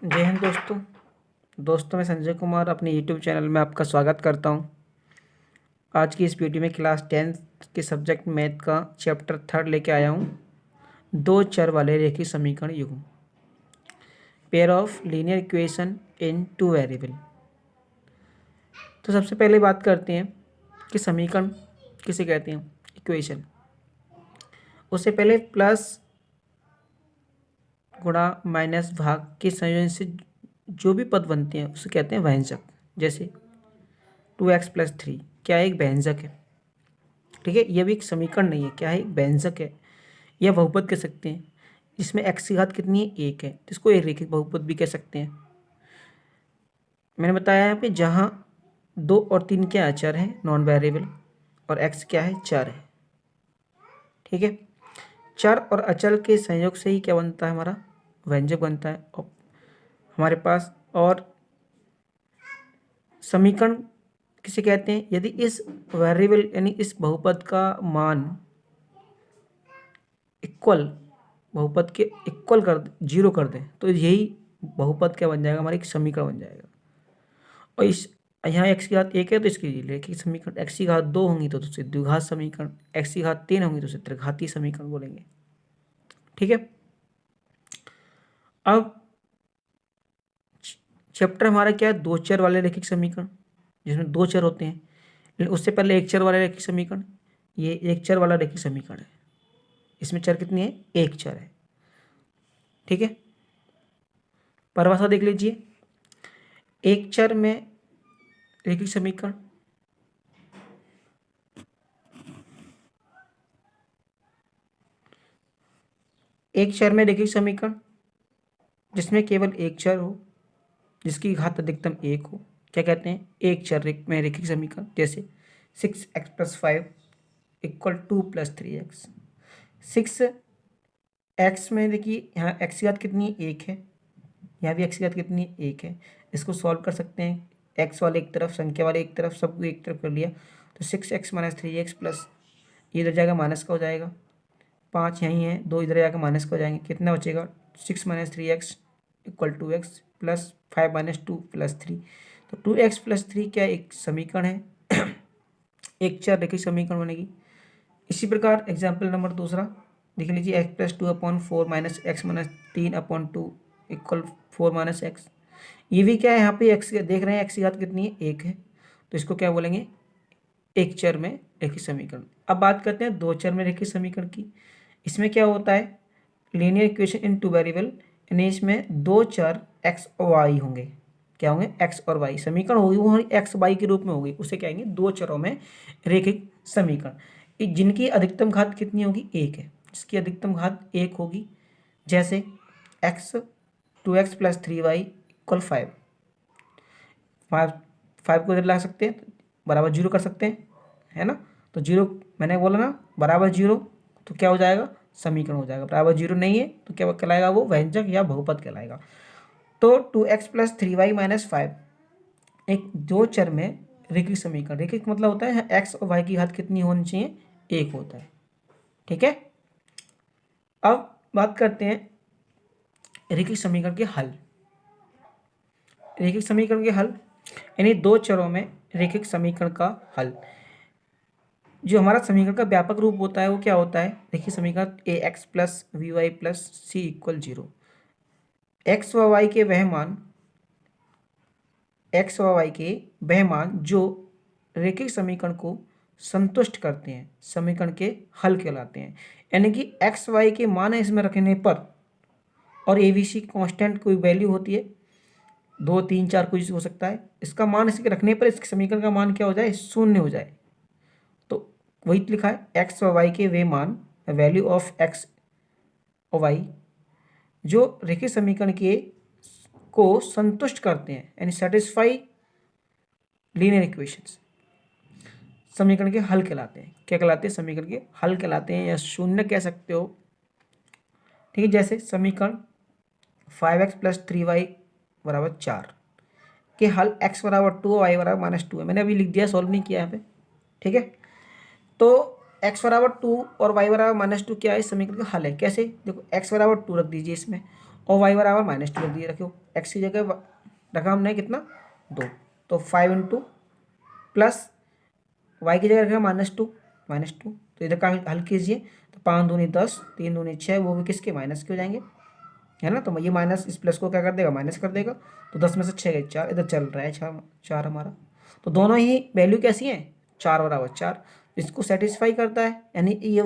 जय हिंद दोस्तों मैं संजय कुमार अपने यूट्यूब चैनल में आपका स्वागत करता हूं। आज की इस वीडियो में क्लास 10 के सब्जेक्ट मैथ का चैप्टर 3 लेके आया हूं। दो चर वाले रेखीय समीकरण युग्म, pair of linear equation in two variable. तो सबसे पहले बात करते हैं कि समीकरण किसे कहते हैं, इक्वेशन। उससे पहले प्लस गुणा माइनस भाग के संयोजन से जो भी पद बनते हैं उसे कहते हैं व्यंजक। जैसे 2x+3 क्या एक व्यंजक है, ठीक है। यह भी एक समीकरण नहीं है, क्या है, एक व्यंजक है। यह बहुपद कह सकते हैं जिसमें x की घात कितनी है, 1 है, तो इसको एक रेखिक बहुपद भी कह सकते हैं। मैंने बताया यहाँ पे जहाँ 2 और 3 के अचर हैं, नॉन वेरिएबल, और x क्या है, चर है, ठीक है। चर और अचल के संयोग से ही क्या बनता है, हमारा व्यंजक बनता है। और हमारे पास और समीकरण किसे कहते हैं, यदि इस वेरिएबल यानी इस बहुपद का मान इक्वल, बहुपद के इक्वल कर, जीरो कर दें, तो यही बहुपद क्या बन जाएगा, हमारा एक समीकरण बन जाएगा। और इस यहाँ x की घात 1 है तो इसकी रेखिक समीकरण, x की घात 2 होंगी तो उसे द्विघात समीकरण, x की घात 3 होंगी तो उसे त्रिघातीय समीकरण बोलेंगे, ठीक है। अब चैप्टर हमारा क्या है, दो चर वाले रैखिक समीकरण, जिसमें दो चर होते हैं। लेकिन उससे पहले एक चर वाला रैखिक समीकरण, ये एक चर वाला रैखिक समीकरण है। इसमें चर कितनी है, एक चर है, ठीक है। परिभाषा देख लीजिए, एक चर में रैखिक समीकरण, एक चर में रैखिक समीकरण जिसमें केवल एक चर हो, जिसकी घात अधिकतम 1 हो, क्या कहते हैं, एक चर में रैखिक समीकरण। जैसे 6x+5 = 2+3x। 6x में देखिए यहाँ x की घात कितनी है, 1 है, यहाँ भी x की घात कितनी है, 1 है। इसको सॉल्व कर सकते हैं, x वाले एक तरफ, संख्या वाले एक तरफ, सबको एक तरफ कर लिया तो 6x - 3x प्लस, ये इधर जाएगा माइनस का हो जाएगा, 5 यहीं है, 2 इधर जाकर माइनस का हो जाएंगे, कितना बचेगा, 6 - 3x = 2x प्लस 5 - 2 + 3। तो 2x + 3 क्या एक समीकरण है, एक चर रैखिक समीकरण बनेगी। इसी प्रकार एग्जाम्पल नंबर दूसरा देख लीजिए, x+2/4 - x - 3/2 = 4 - x। ये भी क्या है, यहाँ पे x देख रहे हैं, x की घात कितनी है, 1 है, तो इसको क्या बोलेंगे, एक चर में रैखिक समीकरण। अब बात करते हैं दो चर में रैखिक समीकरण की। इसमें क्या होता है, linear equation in two variable, यानी इसमें दो चर x और y होंगे। क्या होंगे, x और y, समीकरण होगी वो x y के रूप में होगी, उसे कहेंगे दो चरों में रैखिक समीकरण, जिनकी अधिकतम घात कितनी होगी, 1 है, जिसकी अधिकतम घात 1 होगी। जैसे x 2x + 3y = 5, 5 को इधर ला सकते हैं, बराबर 0 कर सकते हैं, है ना। तो 0 मैंने बोला ना, बराबर 0 तो क्या हो जाएगा, समीकरण हो जाएगा। बराबर 0 नहीं है तो क्या कहलाएगा, वो व्यंजक या बहुपद कहलाएगा। तो 2x + 3y - 5 एक दो चर में रैखिक समीकरण, रैखिक मतलब होता है x और y की घात कितनी होनी चाहिए, 1 होता है, ठीक है। अब बात करते हैं रैखिक समीकरण के हल। रैखिक समीकरण के हल यानी दो चरों में रैखिक समीकरण का हल। जो हमारा समीकरण का व्यापक रूप होता है वो क्या होता है, देखिए समीकरण ax + by + c = 0। x व y के वह मान, x व y के वह मान जो रैखिक समीकरण को संतुष्ट करते हैं, समीकरण के हल कहलाते हैं। यानी कि x y के मान इसमें रखने पर, और ABC कांस्टेंट कोई वैल्यू होती है, 2 3 4 कुछ हो सकता है, इसका मान इसके रखने पर इसके समीकरण का मान क्या हो जाए, 0 हो जाए। तो वही लिखा है, एक्स व वाई के वे मान, वैल्यू ऑफ एक्स और वाई जो रैखिक समीकरण के को संतुष्ट करते हैं, यानी सेटिस्फाई लीनियर इक्वेशंस, समीकरण के हल कहलाते हैं। क्या कहलाते हैं, समीकरण के हल कहलाते हैं, या शून्य कह सकते हो, ठीक है। जैसे समीकरण 5x + 3y = 4 के हल x = 2 y = -2 है। मैंने अभी लिख दिया, सॉल्व नहीं किया यहाँ पे, ठीक है। तो x = 2 और y = -2 क्या है, समीकरण का हल है। कैसे, देखो x = 2 रख दीजिए इसमें, और y बराबर -2 रख दिए, रखो x की जगह रखा हमने कितना 2, तो 5 इंटू प्लस y की जगह रखा -2 तो इधर का हल कीजिए, तो 5 दूनी 10, 3 दूनी 6, वो भी किसके माइनस के हो जाएंगे, है ना। तो ये माइनस इस प्लस को क्या कर देगा, माइनस कर देगा। तो 10 में से 6 गए 4, इधर चल रहा है 4 हमारा। तो दोनों ही वैल्यू कैसी हैं, 4 बराबर 4, इसको सेटिस्फाई करता है। यानी ये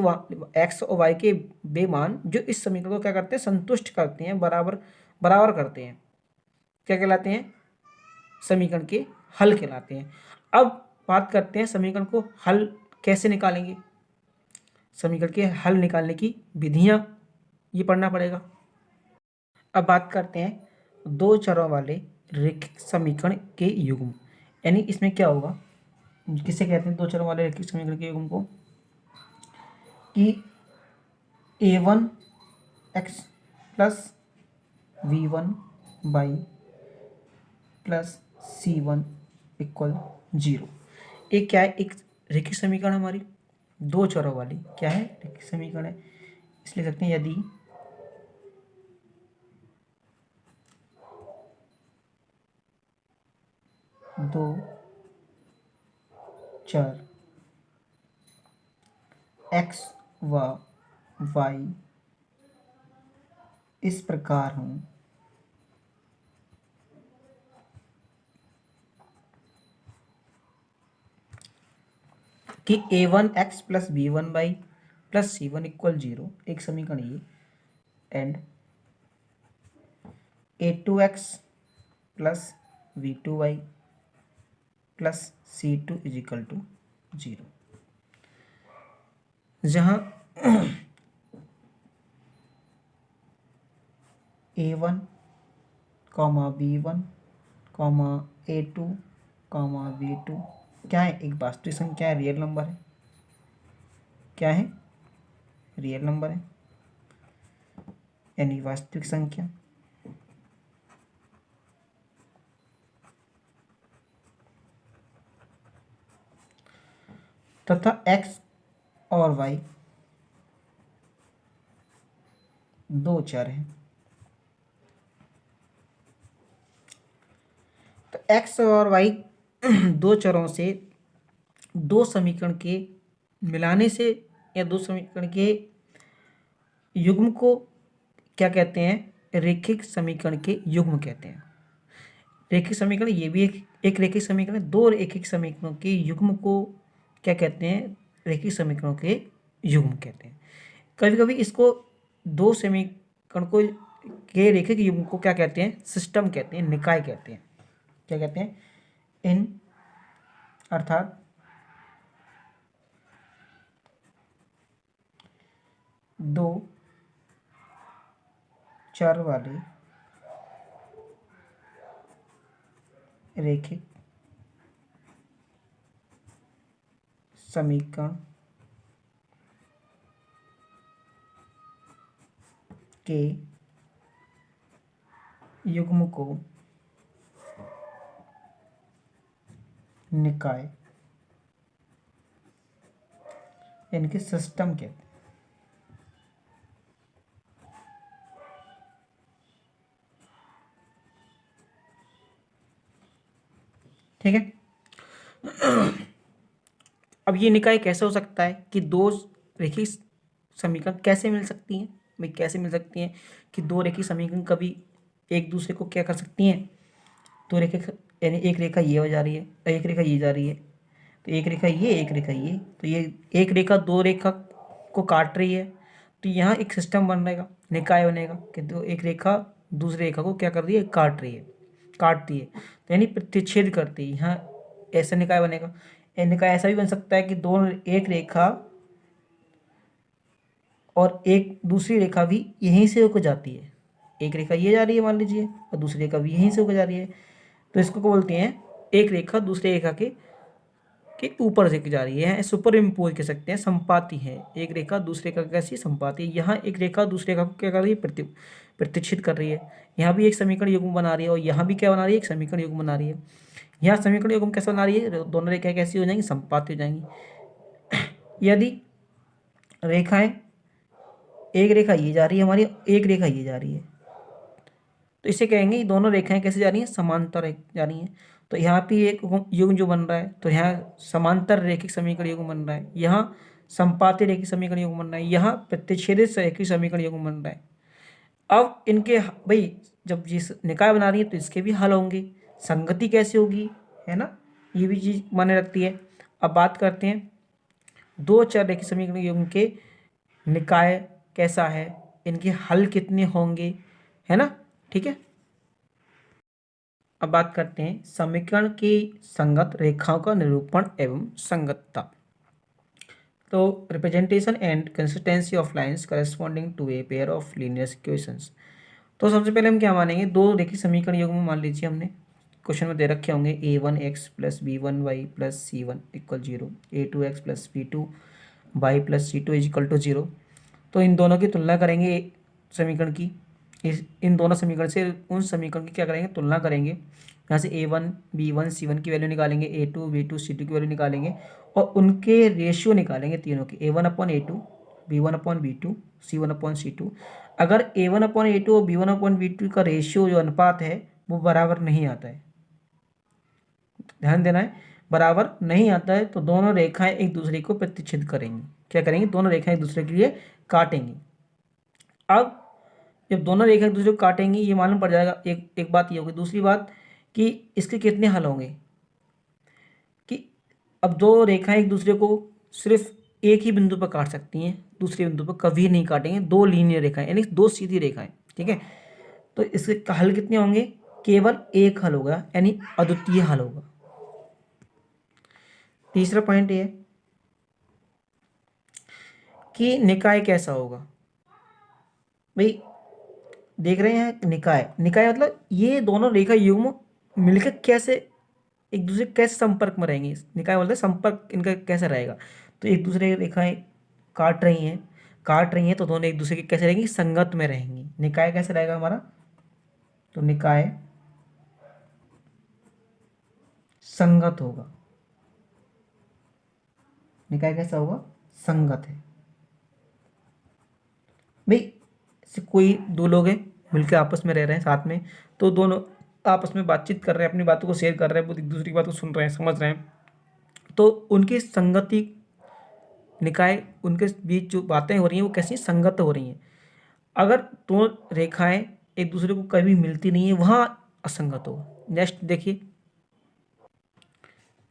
एक्स और वाई के बे मान जो इस समीकरण को क्या करते हैं, संतुष्ट करते हैं, बराबर बराबर करते हैं, क्या कहलाते हैं, समीकरण के हल कहलाते हैं। अब बात करते हैं समीकरण को हल कैसे निकालेंगे। समीकरण के हल निकालने की विधियां ये पढ़ना पड़ेगा। अब बात करते हैं दो चरों वाले रैखिक समीकरण के युग्म, यानी इसमें क्या होगा, किसे कहते हैं दो चरों वाले रैखिक समीकरण के युग्म को, कि a1 x plus v1 by plus c1 equal 0। एक क्या है, एक रैखिक समीकरण हमारी दो चरों वाली क्या है, रैखिक समीकरण है। इसलिए लिख सकते हैं यदि दो चर x व y इस प्रकार हों कि a1x plus b1 by plus c1 equal 0, एक समीकरण ये, and a2x plus v2y plus c2 is equal to 0, जहाँ a1 comma b1 comma a2 comma v2 क्या है, एक वास्तविक संख्या है, रियल नंबर है, क्या है, रियल नंबर है, यानी वास्तविक संख्या। तथा x और y दो चर हैं। तो x और y दो चरों से दो समीकरण के मिलाने से या दो समीकरण के युग्म को क्या कहते हैं, रैखिक समीकरण के युग्म कहते हैं। रैखिक समीकरण ये भी एक रैखिक समीकरण है। दो रैखिक समीकरणों के युग्म को क्या कहते हैं, रैखिक समीकरणों के युग्म कहते हैं। कभी कभी इसको दो समीकरण को के रैखिक युग्म को क्या कहते हैं, सिस्टम कहते हैं, निकाय कहते हैं। क्या कहते हैं, इन अर्थात दो चर वाले रैखिक समीकरण के युग्म को निकाय इनके सिस्टम कहते हैं। ठीक है। अब ये निकाय कैसे हो सकता है कि दो रैखिक समीकरण कैसे मिल सकती हैं, भाई कैसे मिल सकती हैं कि दो रैखिक समीकरण कभी एक दूसरे को क्या कर सकती हैं, दो रैखिक, यानी एक रेखा ये हो जा रही है, एक रेखा ये जा रही है, तो एक रेखा ये, एक रेखा ये, तो ये एक रेखा दो रेखा को काट रही है, तो यहाँ एक सिस्टम बन रहेगा, निकाय बनेगा कि दो एक रेखा दूसरी रेखा को क्या कर रही है, काट रही है, काटती है, तो यानी प्रतिच्छेद करती है, यहाँ ऐसा निकाय बनेगा। निकाय ऐसा भी बन सकता है कि दोनों एक रेखा और एक दूसरी रेखा भी यहीं से होकर जाती है, एक रेखा ये जा रही है मान लीजिए और दूसरी रेखा भी यहीं से होकर जा रही है, तो इसको क्या बोलते हैं, एक रेखा दूसरी रेखा के ऊपर से जा रही है, सुपर इम्पोज कह सकते हैं, संपाती है, एक रेखा दूसरे रेखा कैसी संपाती है। यहाँ एक रेखा दूसरे रेखा को क्या कर रही है, प्रतिच्छेद कर रही है। यहाँ भी एक समीकरण युग्म बना रही है और यहाँ भी क्या बना रही है, एक समीकरण युग्म बना रही है। यहाँ समीकरण युग्म कैसे बना रही है, दोनों रेखाएं कैसी हो जाएंगी, संपाती हो जाएंगी। यदि रेखाएं एक रेखा ये जा रही है हमारी, एक रेखा ये जा रही है, तो इसे कहेंगे ये दोनों रेखाएं कैसे जा रही हैं, समांतर जा रही हैं। तो यहाँ पे एक युग्म जो बन रहा है, तो यहाँ समांतर रेखिक समीकरण युग्म बन रहा है, यहाँ संपाती रेखिक समीकरण युग्म बन रहा है, यहाँ प्रतिच्छेदित रेखिक समीकरण युग्म बन रहा है। अब इनके भाई जब ये निकाय बना रही है तो इसके भी हल होंगे, संगति कैसे होगी, है ना, ये भी चीज माने रखती है। अब बात करते हैं दो चर रेखिक समीकरण युग्म के निकाय कैसा है, इनके हल कितने होंगे, है ना, ठीक है। अब बात करते हैं समीकरण की संगत रेखाओं का निरूपण एवं संगतता। तो representation and consistency of lines corresponding to a pair of linear equations. तो सबसे पहले हम क्या मानेंगे, दो रेखिक समीकरण युग्म मान लीजिए हमने क्वेश्चन में दे रखे होंगे a1x plus b1y plus c1 equal 0, a2x plus b2y plus c2 is equal to 0। तो इन दोनों की तुलना करेंगे समीकरण की, इन दोनों समीकरण से उन समीकरण की क्या करेंगे, तुलना करेंगे। यहाँ से a1 b1 c1 की वैल्यू निकालेंगे, a2 b2 c2 की वैल्यू निकालेंगे और उनके रेशियो निकालेंगे तीनों के, a1/a2 b1/b2 c1/c2। अगर a1/a2 और b1/b2 का रेशियो जो अनुपात है वो बराबर नहीं आता है, ध्यान देना है, बराबर नहीं आता है, तो दोनों रेखाएं एक दूसरे को प्रतिच्छेद करेंगी। क्या करेंगी, दोनों रेखाएं एक दूसरे के लिए काटेंगी। अब जब दोनों रेखाएं एक दूसरे को काटेंगी ये मालूम पड़ जाएगा, एक बात ये होगी। दूसरी बात कि इसके कितने हल होंगे, कि अब दो रेखाएं एक दूसरे को सिर्फ एक ही बिंदु पर काट सकती हैं, दूसरे बिंदु पर कभी नहीं काटेंगे, दो लीनियर रेखाएं यानी दो सीधी रेखाएं, ठीक है। तो इसके हल कितने होंगे, केवल एक हल होगा यानी अद्वितीय हल होगा। तीसरा पॉइंट ये कि निकाय कैसा होगा। भाई देख रहे हैं निकाय, निकाय मतलब ये दोनों रेखा युग्म मिलकर कैसे एक दूसरे कैसे संपर्क में रहेंगे, निकाय बोलते हैं संपर्क इनका कैसा रहेगा। तो एक दूसरे रेखाएं काट रही हैं तो दोनों एक दूसरे के कैसे रहेंगी, संगत में रहेंगी। निकाय कैसे रहेगा हमारा, तो निकाय संगत होगा। निकाय कैसा होगा, संगत है। भाई कोई दो लोग हैं मिलकर आपस में रह रहे हैं साथ में, तो दोनों आपस में बातचीत कर रहे हैं, अपनी बातों को शेयर कर रहे हैं, एक दूसरे की बात को सुन रहे हैं, समझ रहे हैं, तो उनकी संगति निकाय, उनके बीच जो बातें हो रही हैं वो कैसी संगत हो रही हैं। अगर दो रेखाएं एक दूसरे को कभी मिलती नहीं है वहां असंगत होगा। नेक्स्ट देखिए,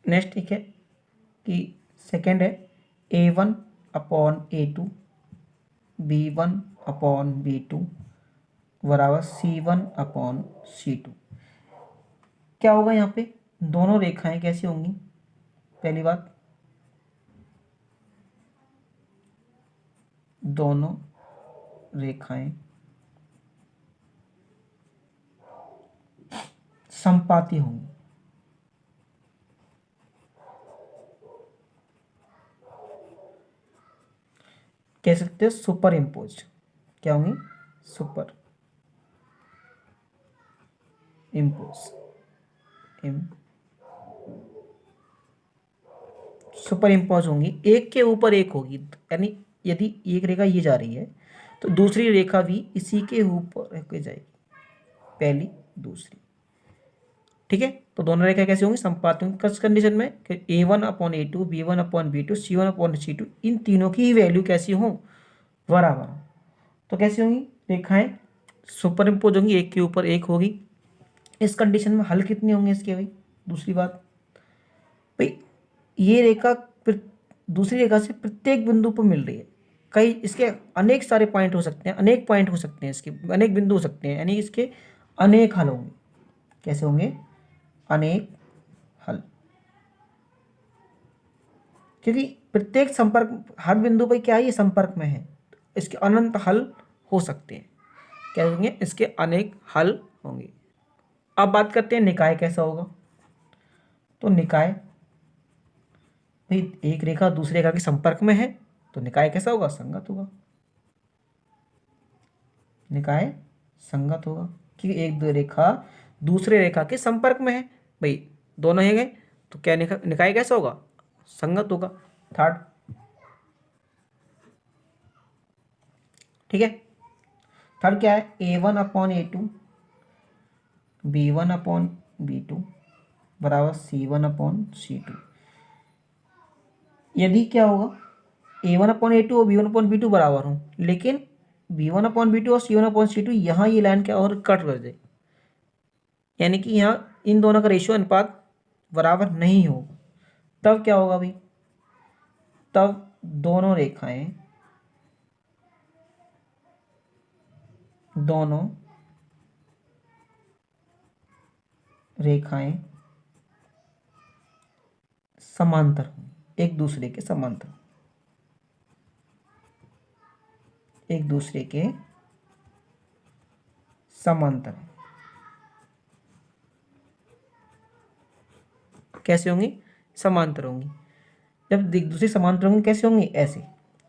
नेक्स्ट ठीक है कि सेकंड है a1/a2 b1/b2 बराबर c1/c2। क्या होगा यहाँ पे, दोनों रेखाएं कैसी होंगी, पहली बात दोनों रेखाएं संपाती होंगी। कह सकते हैं सुपर इम्पोज, क्या होंगी, सुपर इम्पोज, सुपर इम्पोज होंगी, एक के ऊपर एक होगी। यानी यदि एक रेखा ये जा रही है तो दूसरी रेखा भी इसी के ऊपर जाएगी, पहली दूसरी, ठीक है। तो दोनों रेखा कैसे होंगी, संपाती होंगी। किस कंडीशन में, a1/a2 b1/b2 c1/c2 इन तीनों की वैल्यू कैसी हो, बराबर हो। तो कैसी होंगी, रेखाएं सुपर इम्पोज होंगी, एक के ऊपर एक होगी। इस कंडीशन में हल कितने होंगे इसके, भाई दूसरी बात, भाई ये रेखा दूसरी रेखा से प्रत्येक बिंदु पर मिल रही है, कई इसके अनेक सारे पॉइंट हो सकते हैं, अनेक पॉइंट हो सकते हैं, इसके अनेक बिंदु हो सकते हैं, यानी इसके अनेक हल होंगे। कैसे होंगे, अनेक हल, क्योंकि प्रत्येक संपर्क हर बिंदु पर क्या है, ये संपर्क में है, इसके अनंत हल हो सकते हैं। क्या होंगे, इसके अनेक हल होंगे। अब बात करते हैं निकाय कैसा होगा। तो निकाय, भाई एक रेखा दूसरी रेखा के संपर्क में है तो निकाय कैसा होगा, संगत होगा। निकाय संगत होगा क्योंकि एक दो रेखा दूसरे रेखा के संपर्क में है, भाई दोनों है गए तो क्या निकाय कैसा होगा, संगत होगा। थर्ड, ठीक है, थर्ड क्या है, a1/a2 B1/B2 बराबर C1/C2। यदि क्या होगा, A1/A2 और B1/B2 बराबर हों, लेकिन B1/B2 और C1/C2 यहाँ ये लाइन क्या और कट कर दे, यानी कि यहाँ इन दोनों का रेशियो अनुपात बराबर नहीं हो, तब क्या होगा भाई, तब दोनों रेखाएं समांतर होंगी, एक दूसरे के समांतर, एक दूसरे के समांतर। कैसे होंगी, समांतर होंगी। जब एक दूसरे समांतर होंगी कैसे होंगी, ऐसे,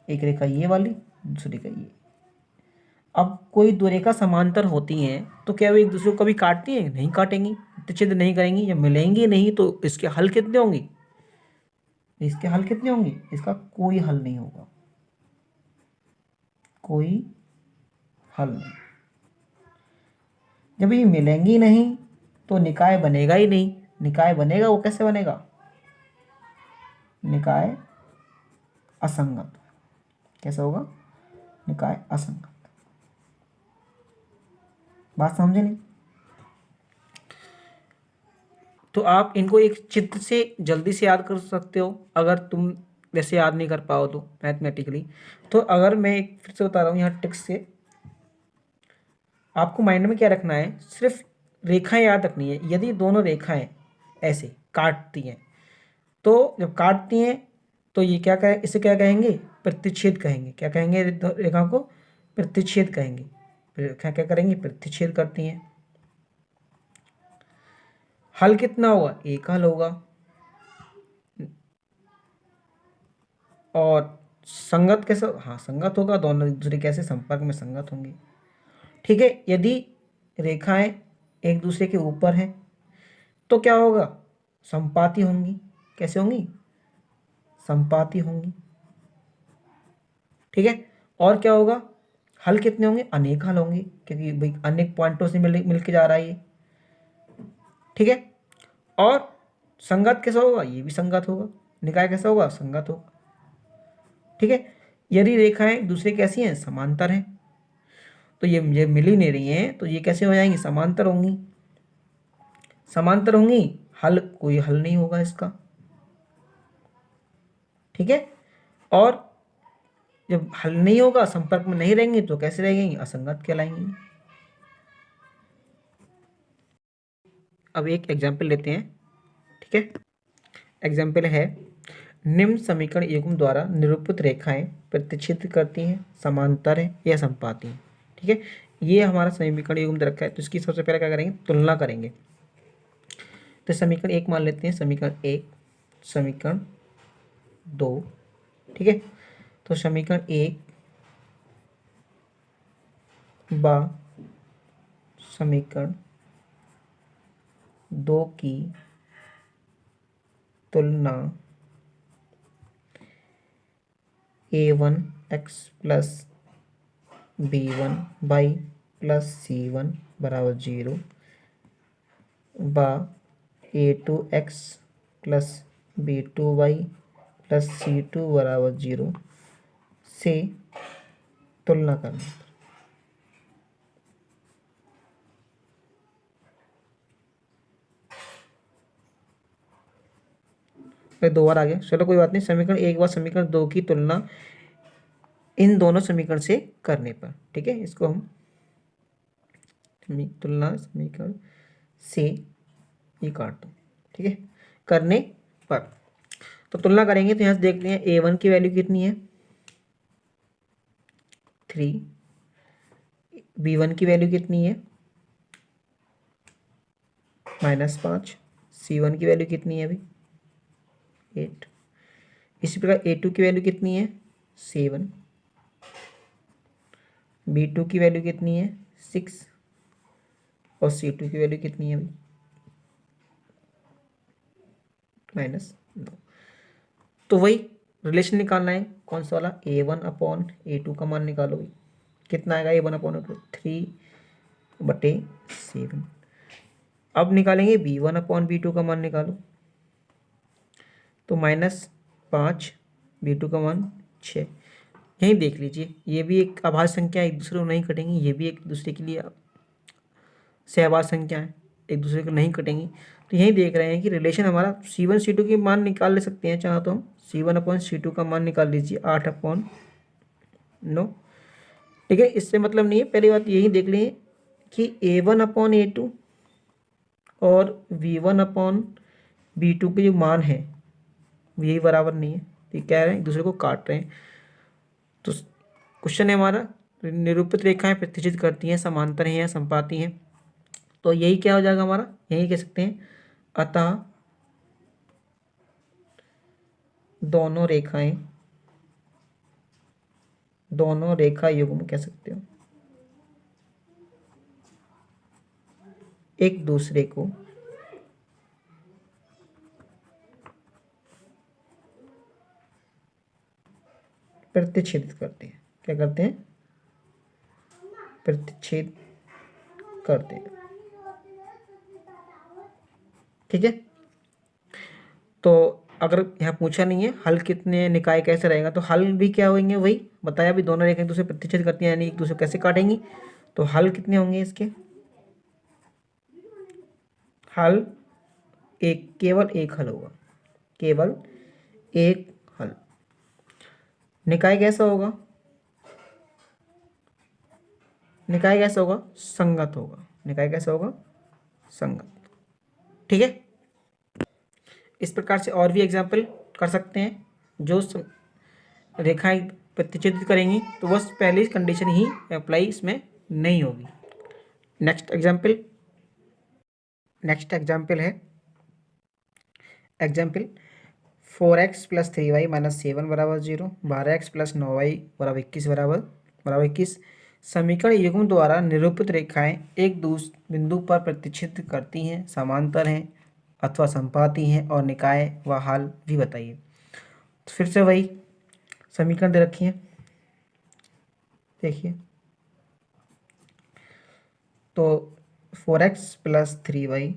एक रेखा ये वाली, दूसरी रेखा ये। अब कोई दो रेखा समांतर होती हैं तो क्या वो एक दूसरे को कभी काटती हैं, नहीं काटेंगी, प्रतिच्छेद नहीं करेंगी, या मिलेंगी नहीं, तो इसके हल कितने होंगे, इसके हल कितने होंगे, इसका कोई हल नहीं होगा, कोई हल नहीं। जब ये मिलेंगी नहीं तो निकाय बनेगा ही नहीं, निकाय बनेगा वो कैसे बनेगा, निकाय असंगत। कैसे होगा, निकाय असंगत। बात समझे नहीं, तो आप इनको एक चित्र से जल्दी से याद कर सकते हो, अगर तुम वैसे याद नहीं कर पाओ तो मैथमेटिकली। तो अगर मैं एक फिर से बता रहा हूँ यहाँ टिक्स से, आपको माइंड में क्या रखना है, सिर्फ रेखाएं याद रखनी है। यदि दोनों रेखाएं ऐसे काटती हैं, तो जब काटती हैं तो ये क्या कहें, इसे क्या कहेंगे, प्रतिच्छेद कहेंगे। क्या कहेंगे, रेखा को प्रतिच्छेद कहेंगे। रेखा क्या करेंगी, प्रतिच्छेद करती हैं। हल कितना होगा, एक हल होगा। और संगत कैसे, हाँ संगत होगा, दोनों एक दूसरे कैसे संपर्क में संगत होंगे। ठीक है, यदि रेखाएं एक दूसरे के ऊपर हैं तो क्या होगा, संपाती होंगी। कैसे होंगी, संपाती होंगी। ठीक है, और क्या होगा, हल कितने होंगे, अनेक हल होंगे, क्योंकि भाई अनेक पॉइंटों से मिल के जा रहा है ये। ठीक है, और संगत कैसा होगा, ये भी संगत होगा। निकाय कैसा होगा, संगत होगा। ठीक है, यदि रेखाएं दूसरे कैसी हैं, समांतर हैं, तो ये मिल ही नहीं रही हैं, तो ये कैसे हो जाएंगी, समांतर होंगी। समांतर होंगी, हल कोई हल नहीं होगा इसका। ठीक है, और जब हल नहीं होगा, संपर्क में नहीं रहेंगी, तो कैसे रहेंगी, असंगत कहलाएंगी। अब एक एग्जाम्पल लेते हैं। ठीक है, एग्जाम्पल है, निम्न समीकरण युग्म द्वारा निरूपित रेखाएं प्रतिच्छेद करती हैं, समांतर है या संपाती हैं। ठीक है, ये हमारा समीकरण युग्म दे रखा है, तो इसकी सबसे पहले क्या करेंगे, तुलना करेंगे। तो समीकरण 1 मान लेते हैं, समीकरण 1, समीकरण 2। ठीक है, तो समीकरण 1 बा समीकरण 2 की तुलना a1x plus b1y plus c1 बराबर 0 बा a2x plus b2y plus c2 बराबर 0 से तुलना करना। फिर 2 बार आ गया, चलो कोई बात नहीं। समीकरण 1 बार समीकरण 2 की तुलना इन दोनों समीकरण से करने पर। ठीक है, इसको हम तुलना समीकरण से ये काट दो। ठीक है, करने पर तो तुलना करेंगे, तो यहाँ से देखते हैं a1 की वैल्यू कितनी है, 3, b1 की वैल्यू कितनी है, -5, c1 की वैल्यू कितनी है अभी, 8। इसी प्रकार a2 की वैल्यू कितनी है, 7, b2 की वैल्यू कितनी है, 6, और c2 की वैल्यू कितनी है अभी, -9। तो वही रिलेशन निकालना है, कौन सा वाला, a1/a2 का मान निकालो। कितना आएगा, a1/a2, 3/7। अब निकालेंगे b1/b2 का मान निकालो, तो -5, b2 का मान 6। यहीं देख लीजिए, ये भी एक अभाज्य संख्या, एक दूसरे को नहीं कटेंगी, ये भी एक दूसरे के लिए सहअभाज्य संख्या है, एक दूसरे को नहीं कटेंगी। तो यही देख रहे हैं कि रिलेशन हमारा C1 C2 की मान निकाल ले सकते हैं, चाहो तो हम C1/C2 का मान निकाल लीजिए 8/9। ठीक है, इससे मतलब नहीं है, पहली बात यही देख लें कि A1/A2 और V1/V2 के जो मान है यही बराबर नहीं है, ये कह रहे हैं एक दूसरे को काट रहे हैं। तो क्वेश्चन है हमारा, निरूपित रेखाएं प्रतिच्छेद करती हैं, समांतर हैं या संपाती हैं, तो यही क्या हो जाएगा हमारा, यही कह सकते हैं, अतः दोनों रेखा युग्म कह सकते हो एक दूसरे को प्रतिच्छेदित करते हैं। क्या करते हैं? प्रतिच्छेद करते हैं। ठीक है, तो अगर यहाँ पूछा नहीं है हल कितने निकाय कैसे रहेगा, तो हल भी क्या होंगे, वही बताया भी, दोनों रेखा एक दूसरे प्रतिच्छेद करती हैं, यानी एक दूसरे कैसे काटेंगी। तो हल कितने होंगे इसके? हल केवल एक हल होगा, केवल एक हल। निकाय कैसा होगा? निकाय कैसा होगा? संगत होगा। निकाय कैसा होगा? संगत। ठीक है, इस प्रकार से और भी एग्जाम्पल कर सकते हैं, जो रेखाएं प्रतिच्छेदित करेंगी, तो बस पहली कंडीशन ही अप्लाई इसमें नहीं होगी। नेक्स्ट एग्जाम्पल है example 4x + 3y - 7 = 0, 12x + 9y = 21 समीकरण युग्म द्वारा निरूपित रेखाएं एक दूसरे बिंदु पर प्रतिच्छेद करती हैं, समांतर हैं अथवा संपाती हैं, और निकाय व हल भी बताइए। तो फिर से वही समीकरण दे रखी है, देखिए, तो 4x + 3y -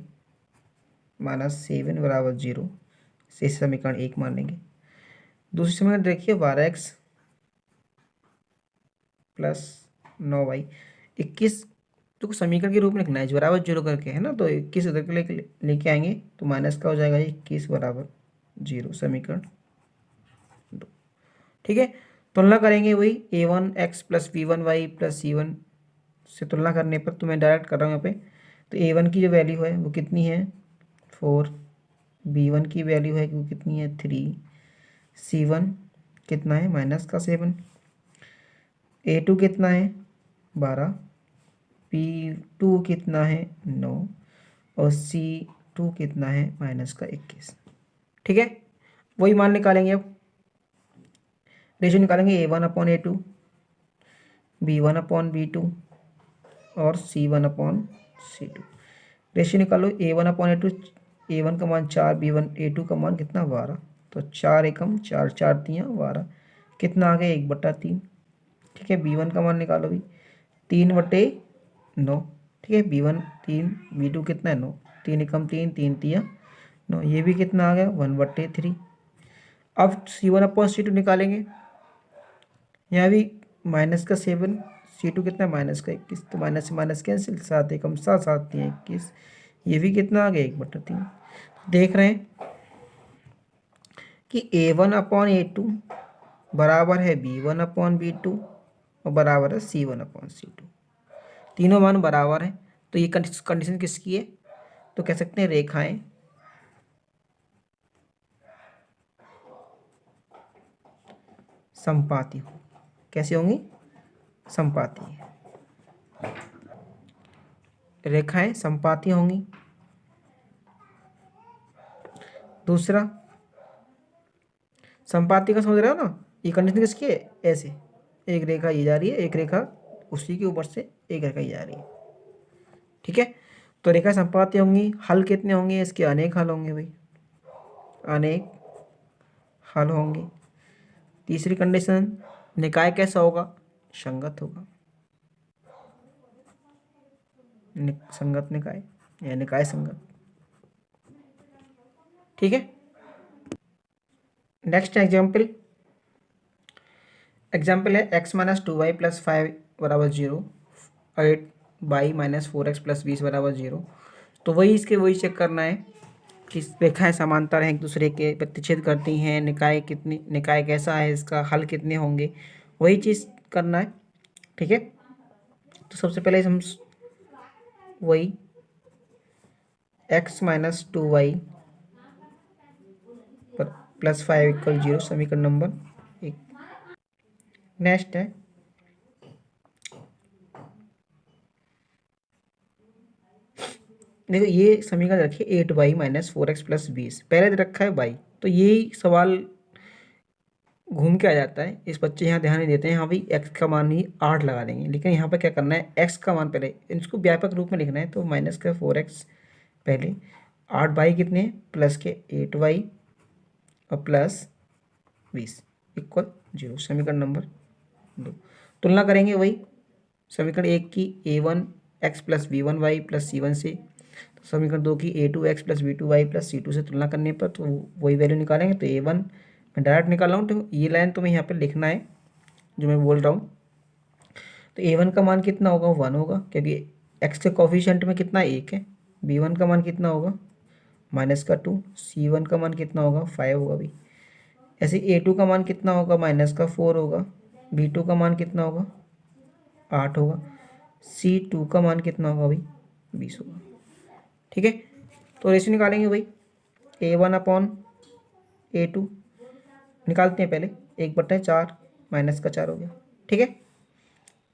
7 = 0, से समीकरण 1 मान लेंगे। दूसरी समीकरण देखिए 12x + 9y 21 तो समीकरण के रूप में लिखना है, बराबर 0 करके, है ना, तो 21 इधर के लेके आएंगे, तो माइनस का हो जाएगा 21 = 0, समीकरण 2। ठीक है, तुलना करेंगे वही a1x + b1y + c1 से तुलना करने पर, तो मैं डायरेक्ट कर रहा हूँ यहाँ पे, तो a1 की जो वैल्यू है वो कितनी है 4, b1 की वैल्यू है वो कितनी है 3, c1 कितना है -7, a2 कितना है 12, p2 कितना है 9, और c2 कितना है -21। ठीक है, वही मान निकालेंगे। अब रेशियो निकालेंगे a1/a2, b1/b2 और c1/c2। रेशियो निकालो a1/a2, a1 का मान 4, a2 का मान कितना 12, तो 4 एकम 4, 4 तियाँ 12, कितना आ गया 1/3। ठीक है, b1 का मान निकालो भी 3/9। ठीक है, b1 3, b2 कितना है 9, 3 एकम 3, 3 तियाँ 9, ये भी कितना आ गया 1/3। अब c1/c2 निकालेंगे, यहाँ भी -7, c2 कितना -21, तो माइनस से माइनस कैंसिल, 7 एकम 7, 7 तियाँ 21, ये भी कितना आ गया 1/3। देख रहे हैं कि a1/a2 बराबर है b1/b2 और बराबर है c1/c2, तीनों मान बराबर हैं। तो ये कंडीशन किसकी है, तो कह सकते हैं रेखाएं संपाती हो। कैसी होंगी? संपाती। रेखाएं संपाती होंगी। दूसरा, संपाती का समझ रहे हो ना, ये कंडीशन किसकी है, ऐसे एक रेखा ये जा रही है, एक रेखा उसी के ऊपर से एक रेखा ये जा रही है। ठीक है, तो रेखा संपाती होंगी। हल कितने होंगे इसके? अनेक हल होंगे भाई, अनेक हल होंगे। तीसरी कंडीशन, निकाय कैसा होगा? संगत होगा, संगत निकाय। या निकाय संगत। ठीक है, नेक्स्ट एग्जाम्पल है x माइनस 2y प्लस 5 बराबर 0, 8y-4x प्लस 20 बराबर 0। तो वही चेक करना है कि रेखाएं समांतर हैं एक दूसरे के, प्रतिच्छेद करती हैं, निकाय कैसा है, इसका हल कितने होंगे, वही चीज़ करना है। ठीक है, तो सबसे पहले हम वही x minus 2y plus 5 equal 0 समीकरण नंबर 1। नेक्स्ट है देखो, ये समीकरण रखिए 8y-4x प्लस 20, पहले रखा है y, तो यही सवाल घूम के आ जाता है। इस बच्चे यहाँ ध्यान नहीं देते हैं, यहाँ भी x का मान ही 8 लगा देंगे, लेकिन यहाँ पर क्या करना है, x का मान पहले इसको व्यापक रूप में लिखना है। तो माइनस का 4x पहले, 8y कितने प्लस के 8y और प्लस 20 इक्वल 0 समीकरण नंबर 2। तुलना करेंगे वही समीकरण 1 की a1x plus b1y plus c1 से, तो समीकरण 2 की a2x plus b2y plus c2 से तुलना करने पर तो वही वैल्यू निकालेंगे। तो a1 मैं डायरेक्ट निकाल रहा हूँ, तो ये लाइन तुम्हें यहाँ पे लिखना है जो मैं बोल रहा हूँ। तो a1 का मान कितना होगा, 1 होगा, क्योंकि x के कोफिशिएंट में कितना 1 है। b1 का मान कितना होगा, माइनस का 2। c1 का मान कितना होगा, 5 होगा भी। ऐसे a2 का मान कितना होगा, माइनस का 4 होगा। b2 का मान कितना होगा, 8 होगा। c2 का मान कितना होगा भाई, 20 होगा। ठीक है, तो रेशियो निकालेंगे भाई a1 अपॉन a2 निकालते हैं पहले, 1/4 माइनस का 4 हो गया। ठीक है,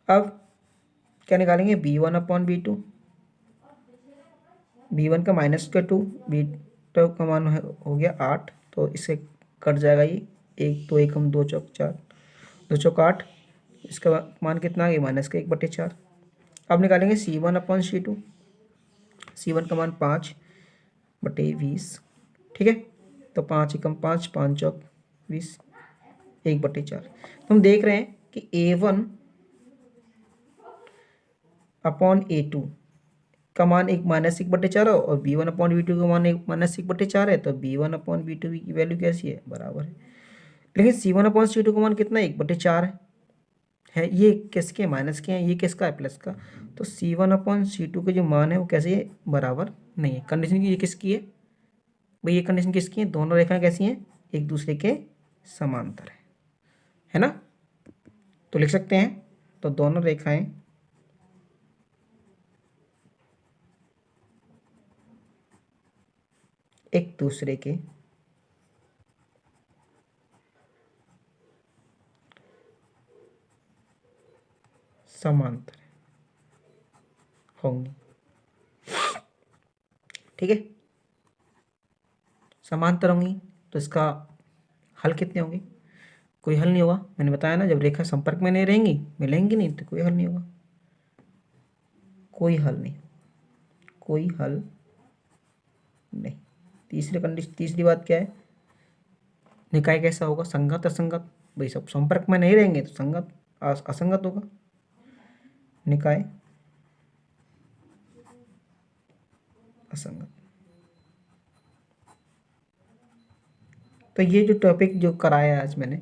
अब क्या निकालेंगे, b1 अपॉन b2, b1 का माइनस का 2, b2 का मान हो गया 8, तो इससे कट जाएगा ये 1 2 1 हम 2 चौक 4, 2 चौक 8, इसका मान कितना आ गया, माइनस का 1/4। अब निकालेंगे c1 अपॉन c2, c1 का मान 5/20। ठीक है, तो 5 एकम 5, 5 चौक 20, 1/4। तो हम देख रहे हैं कि a1 अपॉन a2 का मान एक माइनस 1/4 है और b1 अपॉन b2 का मान एक माइनस 1/4 है, तो b1 अपॉन b2 की वैल्यू कैसी है, बराबर है। लेकिन c1 अपॉन c2 का मान कितना है, 1/4 है। ये किसके माइनस के हैं, ये किसका है, प्लस का। तो c1 अपॉन c2 के जो मान है वो कैसे है, बराबर नहीं है। कंडीशन की ये किसकी है भाई, ये कंडीशन किसकी है, दोनों रेखाएं कैसी हैं, एक दूसरे के समांतर है ना। तो लिख सकते हैं, तो दोनों रेखाएं एक दूसरे के समांतर होंगी। ठीक है, समांतर होंगी तो इसका हल कितने होंगे, कोई हल नहीं होगा। मैंने बताया ना, जब रेखा संपर्क में नहीं रहेंगी, मिलेंगी नहीं, तो कोई हल नहीं होगा, कोई हल नहीं, कोई हल नहीं। तीसरी बात क्या है, निकाय कैसा होगा, संगत असंगत। भाई सब संपर्क में नहीं रहेंगे तो संगत असंगत होगा, निकाय असंगत। तो ये जो टॉपिक जो कराया आज मैंने,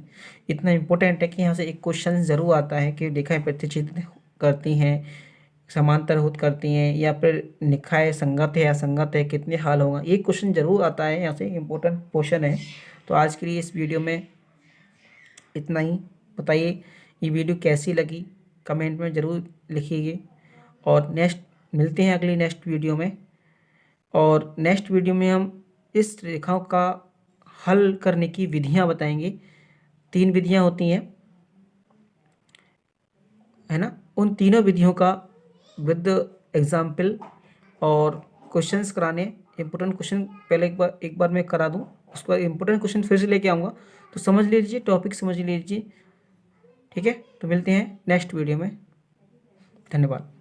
इतना इम्पोर्टेंट है कि यहाँ से एक क्वेश्चन ज़रूर आता है कि रेखाएं प्रतिच्छेद करती हैं, समांतर होत करती हैं, या फिर निकाय संगत है या असंगत है, कितने हाल होगा, ये क्वेश्चन ज़रूर आता है, यहाँ से इम्पोर्टेंट क्वेश्चन है। तो आज के लिए इस वीडियो में इतना ही। बताइए ये वीडियो कैसी लगी, कमेंट में ज़रूर लिखिए, और मिलते हैं अगली नेक्स्ट वीडियो में। और नेक्स्ट वीडियो में हम इस रेखाओं का हल करने की विधियां बताएंगे। 3 विधियां होती हैं, है ना, उन तीनों विधियों का विद एग्जाम्पल और क्वेश्चंस कराने। इम्पोर्टेंट क्वेश्चन पहले एक बार मैं करा दूं, उसके बाद इम्पोर्टेंट क्वेश्चन फिर से लेके आऊँगा, तो समझ लीजिए, टॉपिक समझ लीजिए। ठीक है, तो मिलते हैं नेक्स्ट वीडियो में, धन्यवाद।